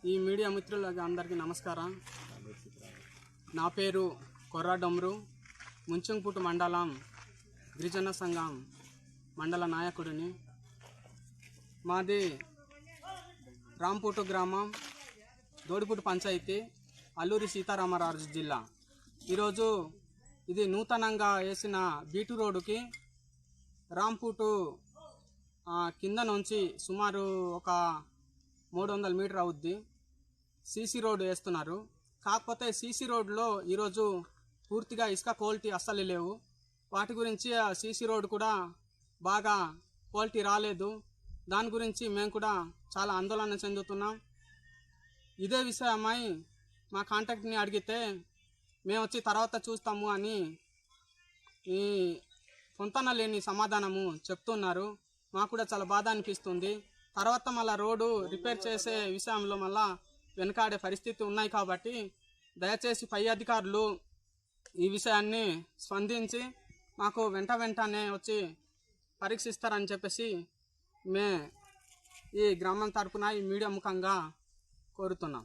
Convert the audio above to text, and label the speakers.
Speaker 1: ఈ మీడియా మిత్రులకు అందరికీ నమస్కారం. నా పేరు కొర్రా డొమ్రు, ముంచంపుట్టు మండలం గిరిజన సంఘం మండల నాయకుడిని. మాది రాంపుట్టు గ్రామం, దోడిపుట్టు పంచాయతీ, అల్లూరి సీతారామరాజు జిల్లా. ఈరోజు ఇది నూతనంగా వేసిన బీటు రోడ్డుకి రాంపుట్టు కింద నుంచి సుమారు ఒక 300 మీటర్ అవుద్ది సీసీ రోడ్డు వేస్తున్నారు. కాకపోతే సీసీ రోడ్లో ఈరోజు పూర్తిగా ఇసుక క్వాలిటీ అస్సలు లేవు. వాటి గురించి ఆ సీసీ రోడ్డు కూడా బాగా క్వాలిటీ రాలేదు. దాని గురించి మేము కూడా చాలా ఆందోళన చెందుతున్నాం. ఇదే విషయమై మా కాంటాక్ట్ని అడిగితే మేము వచ్చి తర్వాత చూస్తాము అని ఈ పొంతన లేని సమాధానము చెప్తున్నారు. మాకు కూడా చాలా బాధ అనిపిస్తుంది. తర్వాత మళ్ళీ రోడ్డు రిపేర్ చేసే విషయంలో మళ్ళా వెనకాడే పరిస్థితి ఉన్నాయి. కాబట్టి దయచేసి పై అధికారులు ఈ విషయాన్ని స్పందించి మాకు వెంటనే వచ్చి పరీక్షిస్తారని చెప్పేసి ఈ గ్రామం తరపున ఈ మీడియా ముఖంగా కోరుతున్నాం.